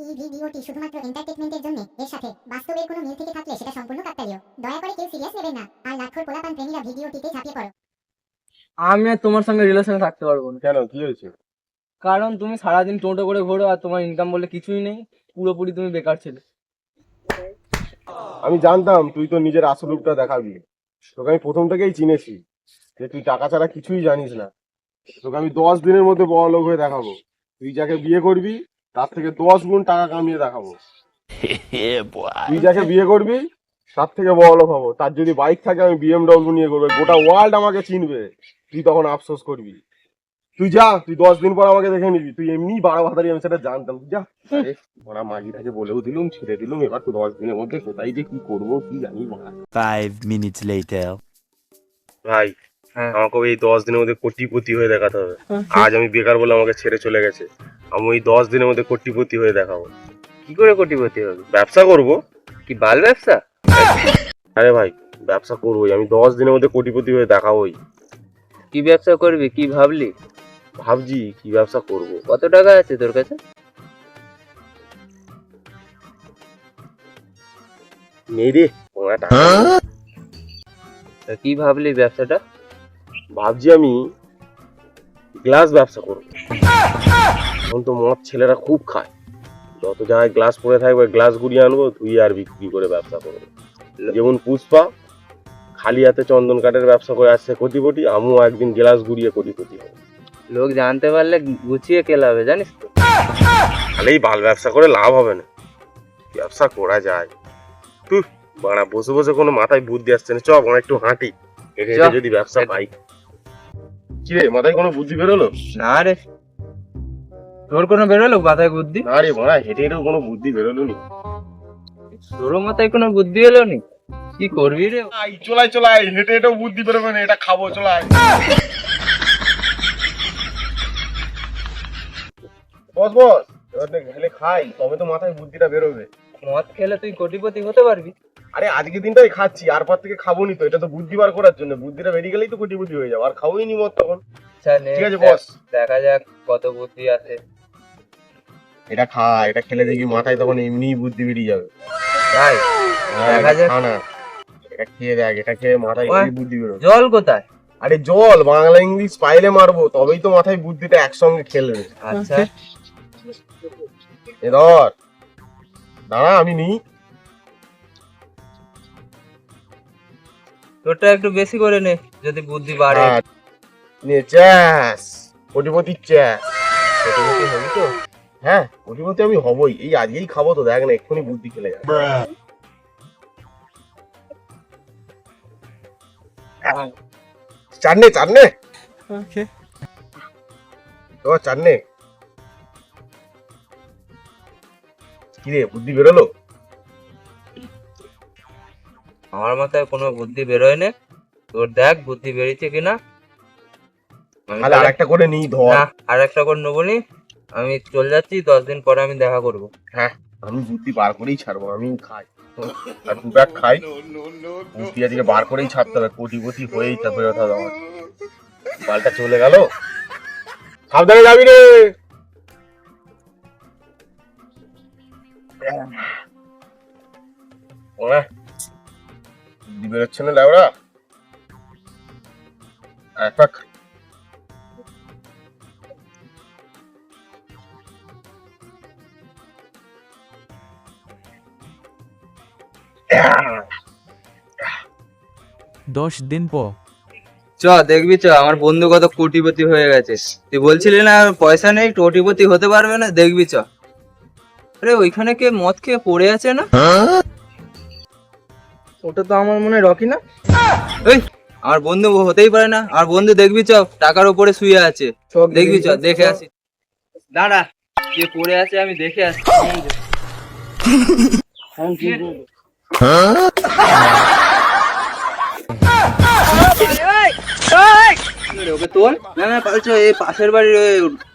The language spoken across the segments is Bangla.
এই ভিডিওটি শুধুমাত্র এন্টারটেইনমেন্টের জন্য। এর সাথে বাস্তবের কোনো মিল থেকে থাকলে সেটা সম্পূর্ণ কাকতালীয়। দয়া করে কেউ সিরিয়াস নেবেন না। আর লাখর পোলাপান প্রেমীরা ভিডিওটিতে ঝাঁপিয়ে পড়ো। আমি আর তোমার সঙ্গে রিলেশনে থাকতে পারবো না। কেন, কি হয়েছে? কারণ তুমি সারাদিন টোটো করে ঘোরো আর তোমার ইনকাম বলে কিছুই নেই। পুরোপুরি তুমি বেকার ছেলে। আমি জানতাম তুই তো নিজের আসল রূপটা দেখাবি। তোকে আমি প্রথম থেকেই চিনেছি যে তুই টাকা ছাড়া কিছুই জানিস না। তোকে আমি 10 দিনের মধ্যে বড়লোক হয়ে দেখাবো। তুই যাকে বিয়ে করবি তার থেকে 10 গুণ টাকা কামিয়ে দেখাবো। তুই যাকে বিয়ে করবি তার থেকে বড়লোক হবো। তার যদি বাইক থাকে আমি BMW নিয়ে করবো, গোটা ওয়ার্ল্ড আমাকে চিনবে। তুই তখন আফসোস করবি। তুই যা, তুই 10 দিন পর আমাকে দেখে নিবি। তুই এমনি বারো ভাতারি, আমি সেটা জানতাম। তুই যা। ওরা মাগিটাকে বলেও দিলুম, ছেড়ে দিলুম। এবার তো 10 দিনের মধ্যে কোথায় যে কি করবো কি জানি। 5 minutes later. ভাই, হ্যাঁ। আমাকে ওই 10 দিনের মধ্যে কোটিপতি হয়ে দেখাতে হবে। আজ আমি বেকার বলে আমাকে ছেড়ে চলে গেছে। আমি ওই 10 দিনের মধ্যে কোটিপতি হয়ে দেখাবো। কি করে কোটিপতি হবে? ব্যবসা করব। কি বাল ব্যবসা? আরে ভাই, ব্যবসা করবোই। আমি 10 দিনের মধ্যে কোটিপতি হয়ে দেখাবোই। কি ব্যবসা করবি? কি ভাবলি? ভাবছি কি ব্যবসা করব। কত টাকা আছে তোর কাছে? নেই রে, কোনো টাকা নেই। তা কি ভাবলি ব্যবসাটা? ভাবছি আমি গ্লাস ব্যবসা করব। এখন তো মদ ছেলেরা খুব খায়। যত জায়গায় গ্লাস পড়ে থাকবে গ্লাস গুড়িয়ে আনবো, ধুয়ে আর বিক্রি করে ব্যবসা করবো। যেমন পুষ্পা খালি হাতে চন্দন কাঠের ব্যবসা করে আসছে কোটিপতি, আমিও একদিন গ্লাস গুড়িয়ে কোটিপতি হবো। লোক জানতে পারলে গুছিয়ে কেলাবে, জানিস তো? তাহলে এই বাল ব্যবসা করে লাভ হবে না। ব্যবসা করা যায়। তুই বাড়া বসে বসে কোনো মাথায় বুদ্ধি আসছে না। চ বাড়া একটু হাঁটি, হেঁটে হেঁটে যদি ব্যবসা পাই। কি রে, মাথায় কোনো বুদ্ধি বেরোলো? না রে, তোর কোনো বেরোলো মাথায় বুদ্ধি? না রে বাড়া, হেঁটে হেঁটেও কোনো বুদ্ধি বেরোলো নি। তোরও মাথায় কোনো বুদ্ধি এলো নি? কি করবি রে? চলাই চলাই, হেঁটে হেঁটেও বুদ্ধি বেরোবে না। এটা খাবো, চলাই। বস বস, এবার গেলে খাই, তবে তো মাথায় বুদ্ধিটা বেরোবে। মদ খেলে তুই কোটিপতি হতে পারবি? আরে আজকে দিনটাই খাচ্ছি, আর পর থেকে খাবো নি তো। এটা তো বুদ্ধি বার করার জন্য। বুদ্ধিটা বেরিয়ে গেলেই তো কোটিপতি হয়ে যাবো। আর খাবোই নি মদ তখন। আচ্ছা নে, ঠিক আছে বস। দেখা যাক কত বুদ্ধি আছে। এটা খা, এটা খেলে দেখবি মাথায় তখন এমনি বুদ্ধি বেরিয়ে যাবে। তাই দেখা যাক। খা না, এটা খেয়ে দেখ। এটা খেয়ে মাথায় ওই, এমনি বুদ্ধি বেরোবে। জল কোথায়? আরে জল বাংলা ইংলিশ পাইলে মারবো, তবেই তো মাথায় বুদ্ধিটা একসঙ্গে খেলবে। আচ্ছা এ ধর, দাঁড়া আমি নিই। তোরটা একটু বেশি করে নে, যদি বুদ্ধি বাড়ে। নে চ্যাস, কোটিপতি চ্যাস। কোটিপতি হবি তো? হ্যাঁ, কোটিপতি আমি হবই। এই আজকেই খাবো তো, দেখ না এক্ষুনি বুদ্ধি খেলে যাবে। চারনে চারনে, তোমার চারনে। কি রে, বুদ্ধি বেরোলো? আমার মাথায় কোনো বুদ্ধি বেরোয় না। তোর দেখ বুদ্ধি বেরিয়েছে কিনা। আমি তাহলে আরেকটা করে নিই, ধর। না, আর একটা করে নেবো নি। আমি চলে যাচ্ছি, 10 দিন পরে আমি দেখা করবো। হ্যাঁ, আমি বুদ্ধি বার করেই ছাড়বো। আমি খাই আর 2 ব্যাগ খাই। বুদ্ধি আজকে বার করেই ছাড়তে হবে। কোটিপতি হয়েই তা বেরোতে হবে আমার। মালটা চলে গেল। সাবধানে যাবি রে। ওরা বুদ্ধি বেরোচ্ছে না লেওড়া। এক পাক। দশ দিন পর। চ দেখবি, চ আমার বন্ধু কত কোটিপতি হয়ে গেছে। তুই বলছিলি না পয়সা নেই, কোটিপতি হতে পারবে না, দেখবি চ। আরে ওইখানে কে মদ খেয়ে পড়ে আছে না? ওটা তো আমার মনে হয় রকি না? এই আমার বন্ধু হতেই পারে না। আমার বন্ধু দেখবি চ, টাকার উপরে শুয়ে আছে। দেখবি চ, দেখে আসি। দাঁড়া, কে পড়ে আছে আমি দেখে আসি। ওকে তোল। না না পারছো, এই পাশের বাড়ির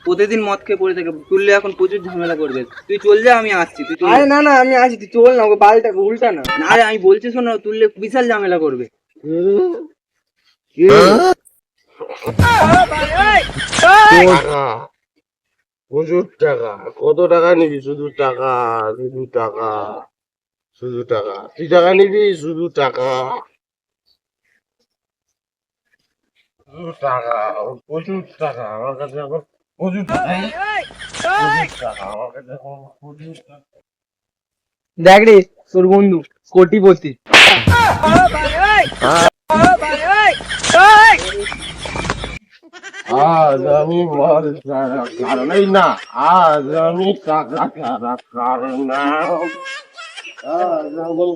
প্রতিদিন মদ খেয়ে পড়ে থাকে। তুললে এখন প্রচুর ঝামেলা করবে। তুই চল যা, আমি আসছি। তুই চল। আরে না না, আমি আসি, তুই চল না। ওকে বালটা উল্টা না। না রে, আমি বলছি শোনো, তুললে বিশাল ঝামেলা করবে। প্রচুর টাকা। কত টাকা নিবি? শুধু টাকা, শুধু টাকা, শুধু টাকা। তুই টাকা নিবি? শুধু টাকা, শুধু টাকা, প্রচুর টাকা আমার কাছে এখন, প্রচুর টাকা, প্রচুর টাকা আমার কাছে এখন, প্রচুর টাকা। দেখ রে তোর বন্ধু কোটিপতি। আজ আমি মাল ছাড়া কারণেই না, আজ আমি টাকা ছাড়া কারণ না, আজ আমি